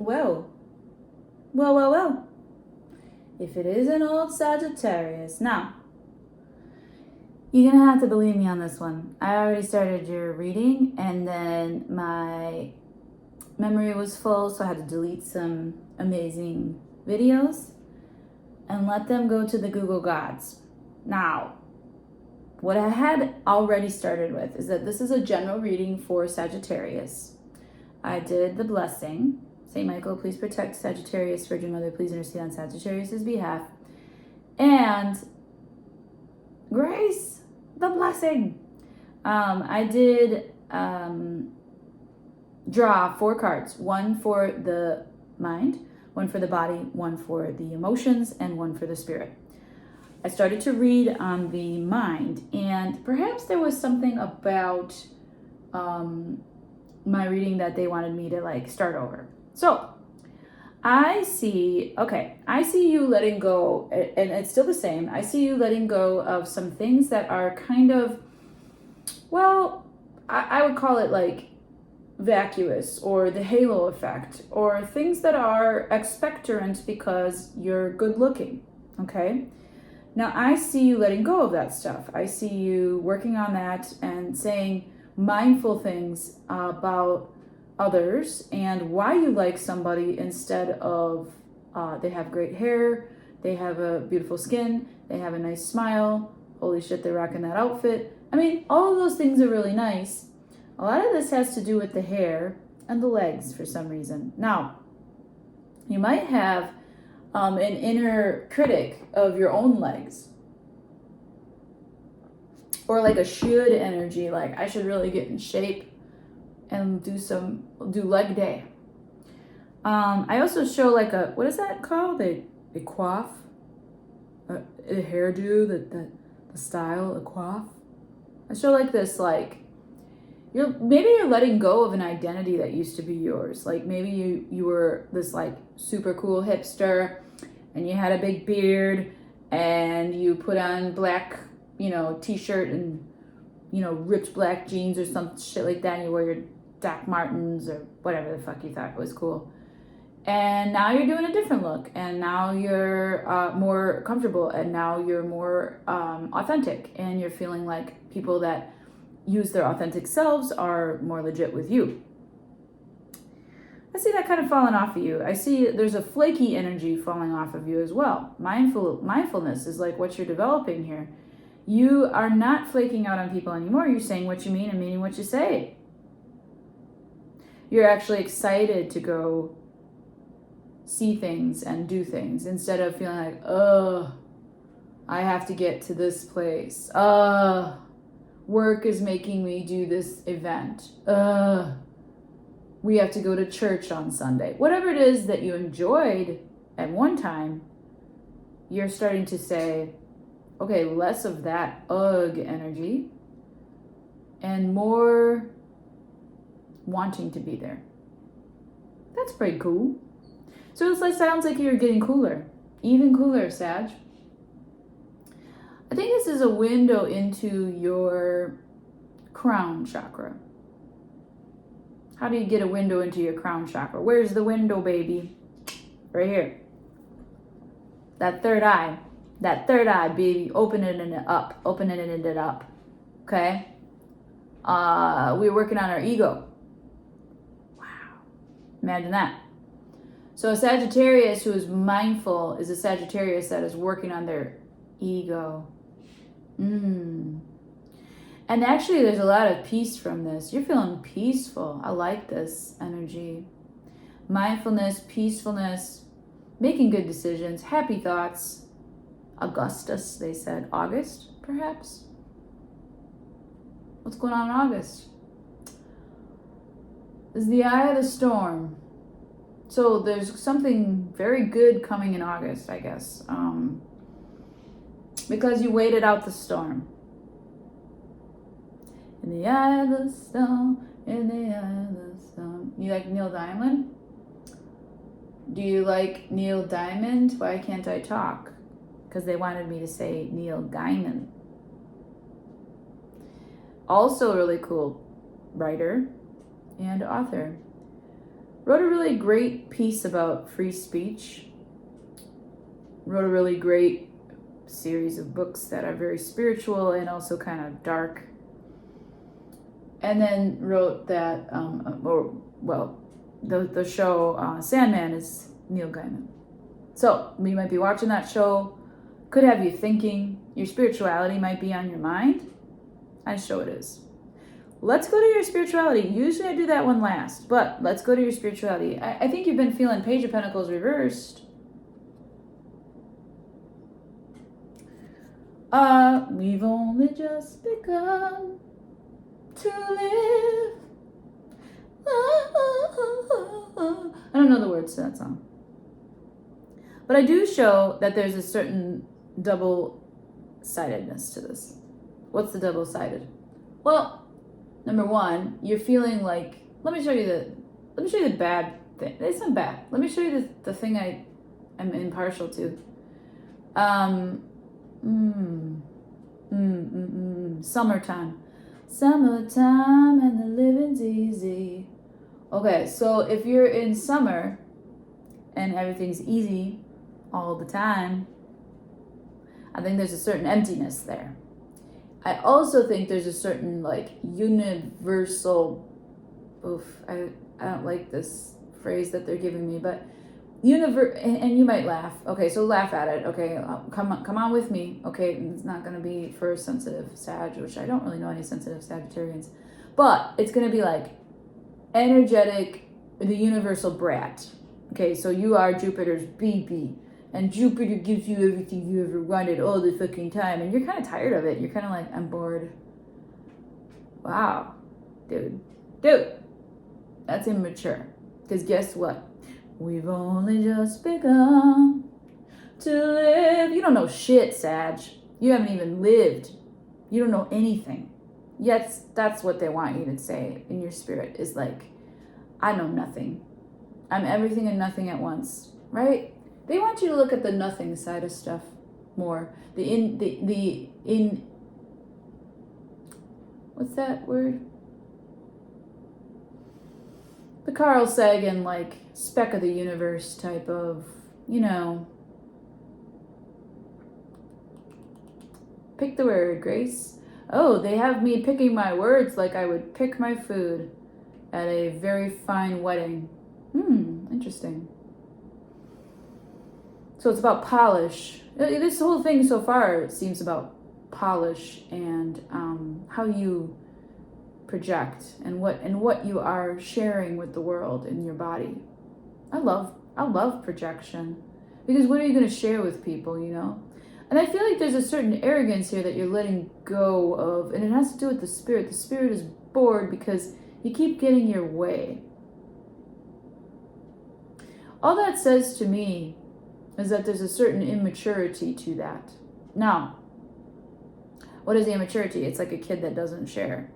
Well. Well, well, well. If it is an old Sagittarius. Now, you're going to have to believe me on this one. I already started your reading, and then my memory was full, so I had to delete some amazing videos and let them go to the Google Gods. Now, what I had already started with is that this is a general reading for Sagittarius. I did the blessing. St. Michael, please protect Sagittarius. Virgin Mother, please intercede on Sagittarius' behalf. And Grace, the blessing. I did draw 4 cards. 1 for the mind, 1 for the body, 1 for the emotions, and 1 for the spirit. I started to read on the mind, and perhaps there was something about my reading that they wanted me to like start over. So I see you letting go, and it's still the same. I see you letting go of some things that are kind of, well, I would call it like vacuous, or the halo effect, or things that are expectorant because you're good looking, okay? Now I see you letting go of that stuff. I see you working on that and saying mindful things about others and why you like somebody instead of they have great hair, they have a beautiful skin, they have a nice smile, holy shit, they're rocking that outfit. I mean, all of those things are really nice. A lot of this has to do with the hair and the legs for some reason. Now, you might have an inner critic of your own legs, or like a should energy, like I should really get in shape and do leg day. I also show like what is that called? A coif, a hairdo, the style, a coif. I show like this, like maybe you're letting go of an identity that used to be yours. Like maybe you were this like super cool hipster, and you had a big beard, and you put on black, t-shirt and, ripped black jeans or some shit like that, and you wear your Doc Martens or whatever the fuck you thought was cool. And now you're doing a different look, and now you're more comfortable, and now you're more authentic, and you're feeling like people that use their authentic selves are more legit with you. I see that kind of falling off of you. I see there's a flaky energy falling off of you as well. Mindfulness is like what you're developing here. You are not flaking out on people anymore. You're saying what you mean and meaning what you say. You're actually excited to go see things and do things instead of feeling like, I have to get to this place. Work is making me do this event. We have to go to church on Sunday. Whatever it is that you enjoyed at one time, you're starting to say, okay, less of that energy and more wanting to be there. That's pretty cool. So it sounds like you're getting cooler. Even cooler, Sag. I think this is a window into your crown chakra. How do you get a window into your crown chakra? Where's the window, baby? Right here. That third eye, baby. Opening it up. Okay? We're working on our ego. Wow. Imagine that. So a Sagittarius who is mindful is a Sagittarius that is working on their ego. And actually, there's a lot of peace from this. You're feeling peaceful. I like this energy. Mindfulness, peacefulness, making good decisions, happy thoughts. Augustus, they said. August, perhaps? What's going on in August? Is the eye of the storm. So there's something very good coming in August, I guess. Because you waited out the storm. In the eye of the storm, in the eye of the storm. You like Neil Diamond? Do you like Neil Diamond? Why can't I talk? Because they wanted me to say Neil Gaiman. Also, a really cool writer and author. Wrote a really great piece about free speech. Wrote a really great series of books that are very spiritual and also kind of dark. And then wrote that, the show Sandman is Neil Gaiman. So we might be watching that show. Could have you thinking. Your spirituality might be on your mind. I show it is. Let's go to your spirituality. Usually I do that one last, but let's go to your spirituality. I think you've been feeling Page of Pentacles reversed. We've only just begun to live. I don't know the words to that song. But I do show that there's a certain double-sidedness to this. What's the double-sided? Well, number one, you're feeling like, let me show you the bad thing. It's not bad. Let me show you the thing I am impartial to. Summertime. Summertime and the living's easy. Okay, so if you're in summer and everything's easy all the time, I think there's a certain emptiness there. I also think there's a certain like universal, I don't like this phrase that they're giving me, but and you might laugh. Okay, so laugh at it. Okay, come on with me. Okay, it's not gonna be for sensitive Sag, which I don't really know any sensitive Sagittarians, but it's gonna be like energetic, the universal brat. Okay, so you are Jupiter's baby, and Jupiter gives you everything you ever wanted all the fucking time, and you're kind of tired of it. You're kind of like, I'm bored. Wow, dude, that's immature. Because guess what? We've only just begun to live. You don't know shit, Sag. You haven't even lived. You don't know anything. Yet that's what they want you to say in your spirit is like, I know nothing. I'm everything and nothing at once, right? They want you to look at the nothing side of stuff more. What's that word? The Carl Sagan, like, speck of the universe type of, pick the word, Grace. Oh, they have me picking my words like I would pick my food at a very fine wedding. Interesting. So it's about polish. This whole thing so far seems about polish and how you project and what you are sharing with the world in your body. I love projection, because what are you going to share with people, And I feel like there's a certain arrogance here that you're letting go of, and it has to do with the spirit. The spirit is bored because you keep getting your way. All that says to me is that there's a certain immaturity to that. Now, what is the immaturity? It's like a kid that doesn't share.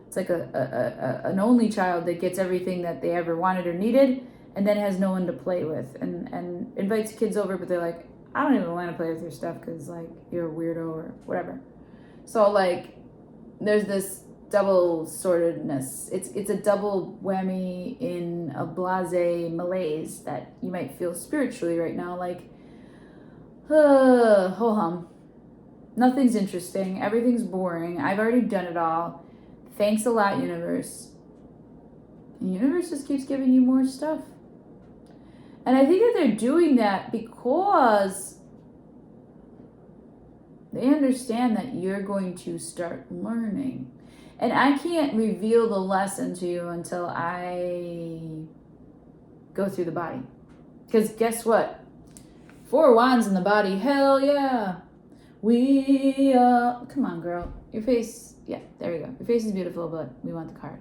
It's like an only child that gets everything that they ever wanted or needed, and then has no one to play with, and invites kids over, but they're like, I don't even want to play with your stuff because, like, you're a weirdo or whatever. So, like, there's this double sortedness. It's a double whammy in a blasé malaise that you might feel spiritually right now, like, ho hum. Nothing's interesting. Everything's boring. I've already done it all. Thanks a lot, universe. And the universe just keeps giving you more stuff. And I think that they're doing that because they understand that you're going to start learning. And I can't reveal the lesson to you until I go through the body. Because guess what? 4 wands in the body. Hell yeah. Come on, girl. Your face. Yeah, there we go. Your face is beautiful, but we want the card.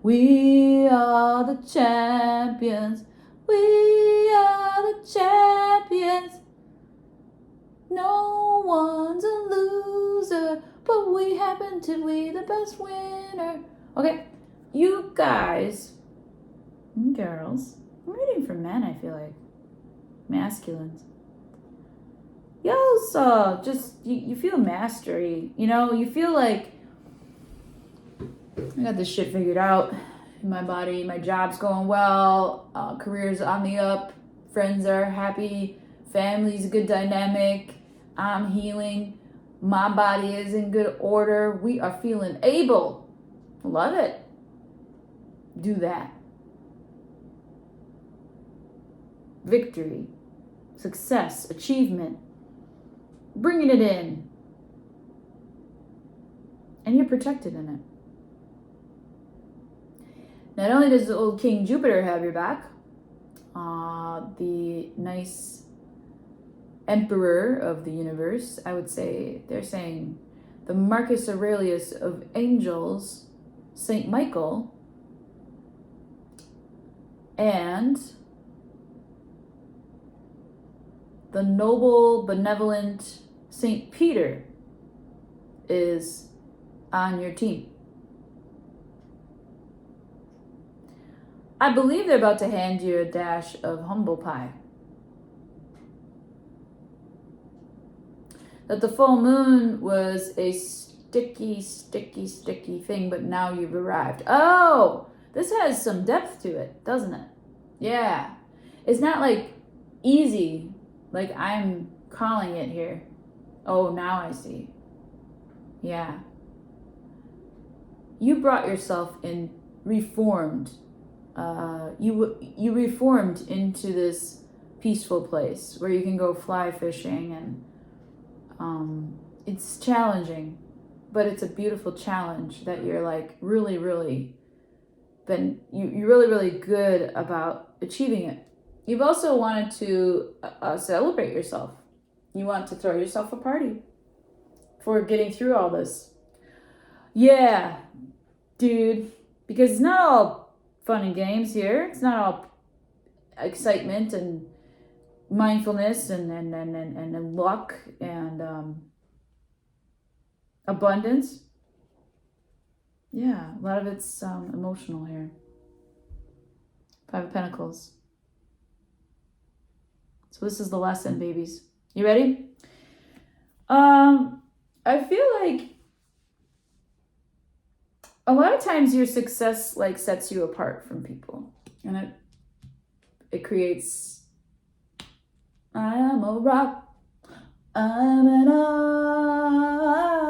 We are the champions. We are the champions. No one's a loser, but we happen to be the best winner. Okay, you guys and girls, I'm reading for men, I feel like. Masculines. You also you feel mastery, you feel like I got this shit figured out. in my body. My job's going well, career's on the up, friends are happy, family's a good dynamic, I'm healing, my body is in good order, we are feeling able. Love it. Do that. Victory, success, achievement, bringing it in. And you're protected in it. Not only does the old King Jupiter have your back, the nice emperor of the universe, I would say, they're saying the Marcus Aurelius of angels, Saint Michael, and the noble, benevolent Saint Peter is on your team. I believe they're about to hand you a dash of humble pie. That the full moon was a sticky thing, but now you've arrived. Oh, this has some depth to it, doesn't it? Yeah. It's not like easy, like I'm calling it here. Oh, now I see. Yeah. You brought yourself in reformed. You reformed into this peaceful place where you can go fly fishing, and it's challenging, but it's a beautiful challenge that you're like really you're really good about achieving it. You've also wanted to celebrate yourself. You want to throw yourself a party for getting through all this. Yeah, dude, because it's not all fun and games here. It's not all excitement and mindfulness and luck and abundance. Yeah, a lot of it's emotional here. 5 of Pentacles. So this is the lesson, babies. You ready? I feel like a lot of times your success like sets you apart from people, and it creates, I am a rock, I'm an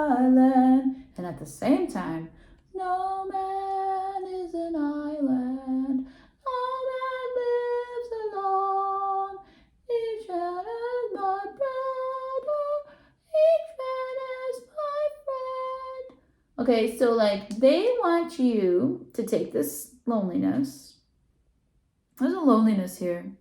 island, and at the same time, no man is an island, no man lives alone, each man is my brother, each man is my friend. Okay, so like they want you to take this loneliness. There's a loneliness here.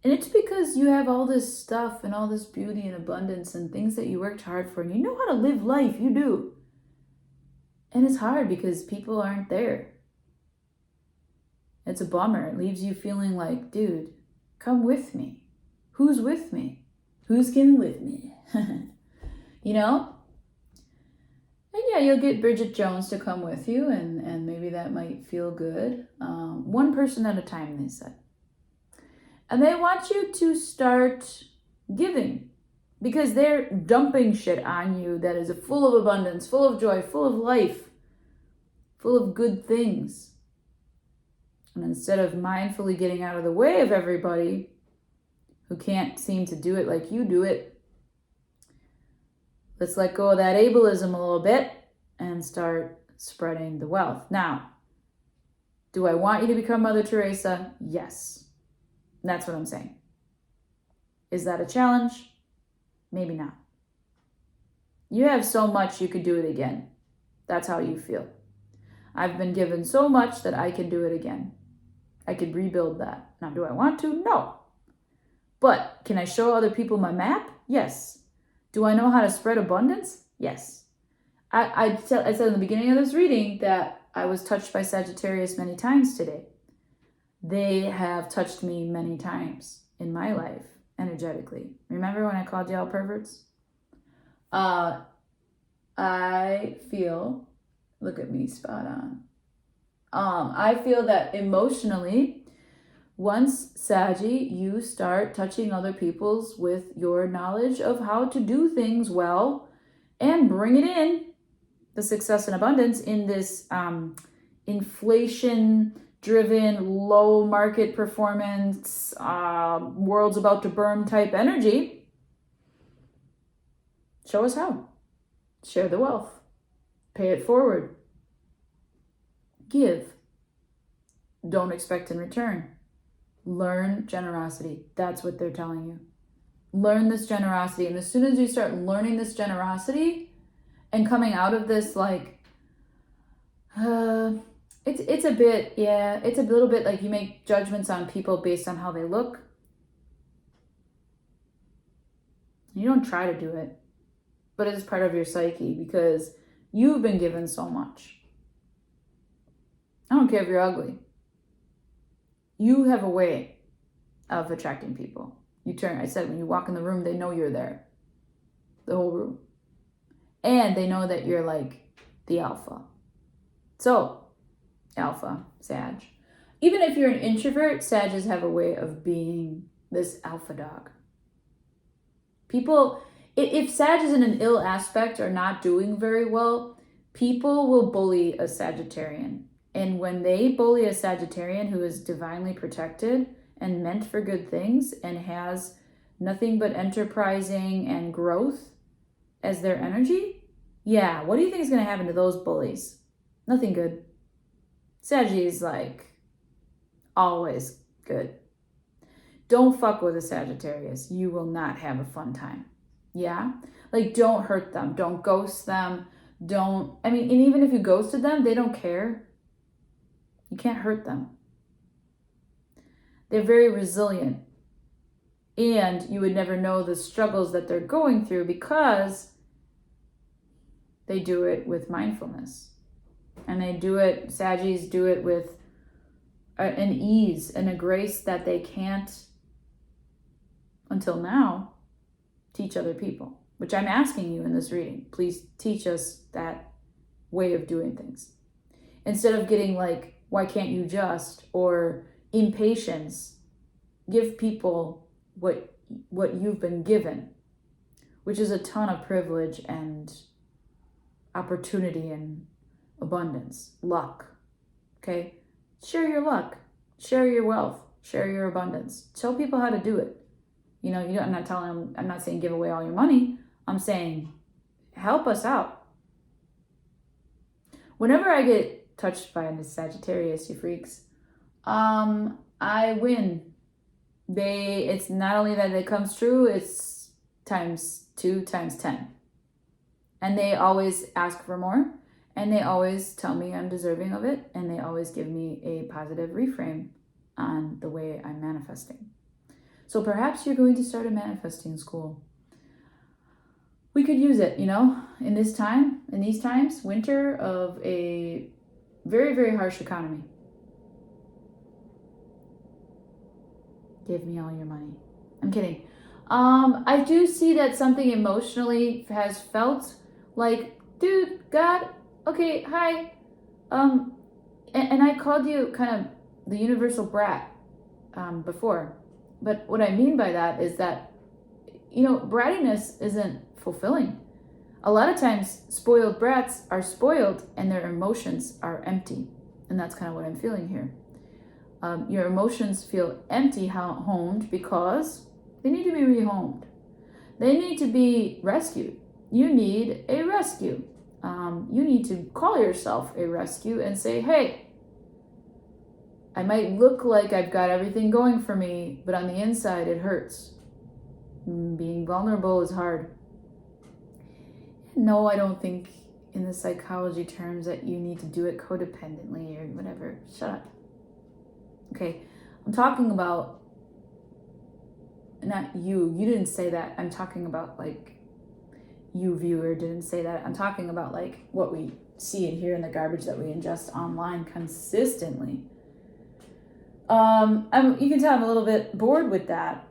And it's because you have all this stuff and all this beauty and abundance and things that you worked hard for, and you know how to live life, you do. And it's hard because people aren't there. It's a bummer. It leaves you feeling like, dude, come with me. Who's with me? Who's coming with me? You know? And yeah, you'll get Bridget Jones to come with you, and maybe that might feel good. One person at a time, they said. And they want you to start giving, because they're dumping shit on you that is full of abundance, full of joy, full of life, full of good things. And instead of mindfully getting out of the way of everybody who can't seem to do it like you do it, let's let go of that ableism a little bit and start spreading the wealth. Now, do I want you to become Mother Teresa? Yes. That's what I'm saying. Is that a challenge? Maybe not. You have so much you could do it again. That's how you feel. I've been given so much that I can do it again. I could rebuild that. Now, do I want to? No. But can I show other people my map? Yes. Do I know how to spread abundance? Yes. I said in the beginning of this reading that I was touched by Sagittarius many times today. They have touched me many times in my life, energetically. Remember when I called y'all perverts? I feel, look at me, spot on. I feel that emotionally, once, Saggy, you start touching other people's with your knowledge of how to do things well and bring it in, the success and abundance in this inflation-driven, low market performance, world's about to burn type energy, show us how. Share the wealth. Pay it forward. Give. Don't expect in return. Learn generosity. That's what they're telling you. Learn this generosity. And as soon as you start learning this generosity and coming out of this, like, it's a little bit like you make judgments on people based on how they look. You don't try to do it, but it is part of your psyche because you've been given so much. I don't care if you're ugly. You have a way of attracting people. I said, when you walk in the room, they know you're there. The whole room. And they know that you're like the alpha. So, alpha, Sag. Even if you're an introvert, Sages have a way of being this alpha dog. People, if Sag is in an ill aspect or not doing very well, people will bully a Sagittarian. And when they bully a Sagittarian who is divinely protected and meant for good things and has nothing but enterprising and growth as their energy, yeah, what do you think is going to happen to those bullies? Nothing good. Saggy is like always good. Don't fuck with a Sagittarius. You will not have a fun time. Yeah? Like, don't hurt them. Don't ghost them. And even if you ghosted them, they don't care. You can't hurt them. They're very resilient. And you would never know the struggles that they're going through because they do it with mindfulness. And Saggies do it with an ease and a grace that they can't, until now, teach other people. Which I'm asking you in this reading. Please teach us that way of doing things. Instead of getting like, why can't you just? Or impatience. Give people what you've been given, which is a ton of privilege and opportunity and abundance, luck. Okay? Share your luck. Share your wealth. Share your abundance. Tell people how to do it. I'm not saying give away all your money. I'm saying help us out. Whenever I get touched by a Sagittarius, you freaks, I win. It's not only that it comes true, it's times 2 times 10. And they always ask for more, and they always tell me I'm deserving of it, and they always give me a positive reframe on the way I'm manifesting. So perhaps you're going to start a manifesting school. We could use it, in these times, winter of a very, very harsh economy. Give me all your money. I'm kidding. I do see that something emotionally has felt like, dude, God, okay, hi. And I called you kind of the universal brat before. But what I mean by that is that, brattiness isn't fulfilling. A lot of times, spoiled brats are spoiled and their emotions are empty. And that's kind of what I'm feeling here. Your emotions feel empty, homed, because they need to be rehomed. They need to be rescued. You need a rescue. You need to call yourself a rescue and say, hey, I might look like I've got everything going for me, but on the inside it hurts. Being vulnerable is hard. No, I don't think in the psychology terms that you need to do it codependently or whatever. Shut up. Okay, I'm talking about, not you. You didn't say that. I'm talking about like, you viewer didn't say that. I'm talking about like what we see and hear in the garbage that we ingest online consistently. You can tell I'm a little bit bored with that,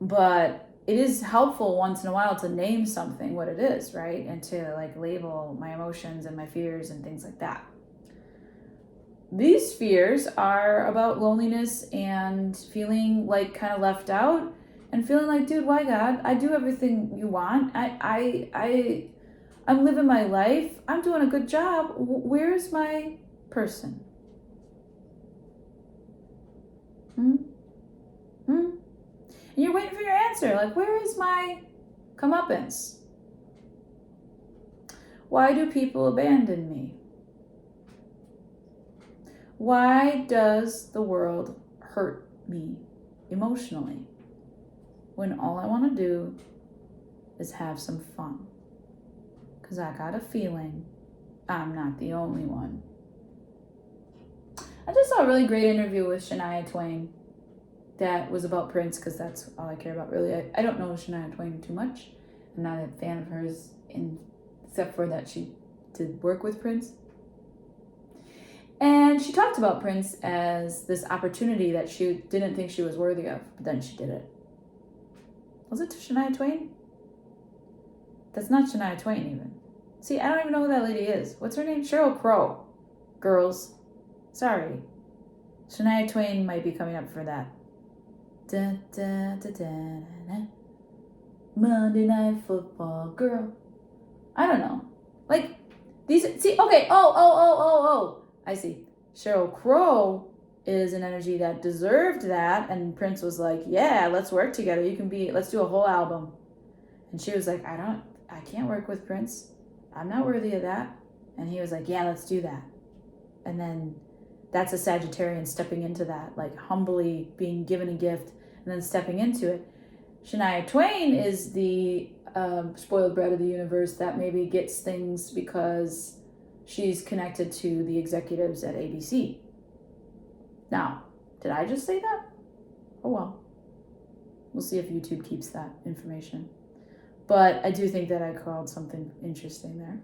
but it is helpful once in a while to name something what it is, right? And to like label my emotions and my fears and things like that. These fears are about loneliness and feeling like kind of left out and feeling like, dude, why God? I do everything you want. I'm living my life. I'm doing a good job. Where's my person? And you're waiting for your answer. Like, where is my comeuppance? Why do people abandon me? Why does the world hurt me emotionally when all I want to do is have some fun? Because I got a feeling I'm not the only one. I just saw a really great interview with Shania Twain that was about Prince, because that's all I care about, really. I don't know Shania Twain too much. I'm not a fan of hers, except for that she did work with Prince. And she talked about Prince as this opportunity that she didn't think she was worthy of, but then she did it. Was it to Shania Twain? That's not Shania Twain, even. See, I don't even know who that lady is. What's her name? Sheryl Crow. Girls. Sorry. Shania Twain might be coming up for that. Da, da, da, da, da. Monday Night Football, girl. I don't know. Like, these, see, okay, oh. I see. Sheryl Crow is an energy that deserved that, and Prince was like, yeah, let's work together. Let's do a whole album. And she was like, I can't work with Prince. I'm not worthy of that. And he was like, yeah, let's do that. And then that's a Sagittarian stepping into that, like humbly being given a gift and then stepping into it. Shania Twain is the spoiled brat of the universe that maybe gets things because she's connected to the executives at ABC. Now, did I just say that? Oh well. We'll see if YouTube keeps that information. But I do think that I called something interesting there.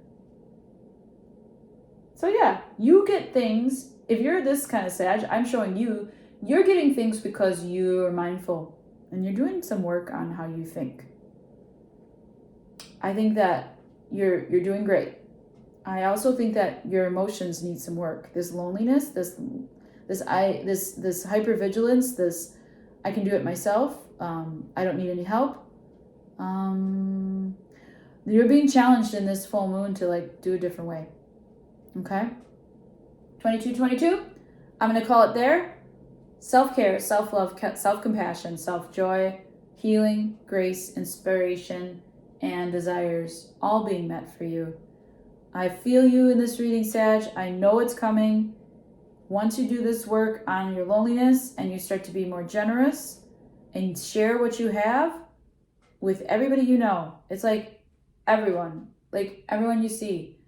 So yeah, you get things. If you're this kind of Sag, I'm showing you're getting things because you're mindful and you're doing some work on how you think. I think that you're doing great. I also think that your emotions need some work. This loneliness, this hypervigilance, this I can do it myself. I don't need any help. You're being challenged in this full moon to like do a different way. Okay? 2222, I'm going to call it there. Self-care, self-love, self-compassion, self-joy, healing, grace, inspiration, and desires all being met for you. I feel you in this reading, Sag. I know it's coming. Once you do this work on your loneliness and you start to be more generous and share what you have with everybody you know, it's like everyone you see,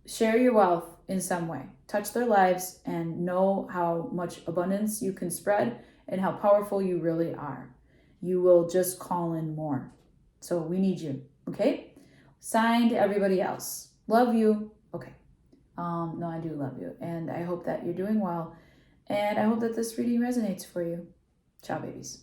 share your wealth in some way. Touch their lives and know how much abundance you can spread and how powerful you really are. You will just call in more. So we need you, okay? Signed, everybody else. Love you. Okay. No, I do love you. And I hope that you're doing well. And I hope that this reading resonates for you. Ciao, babies.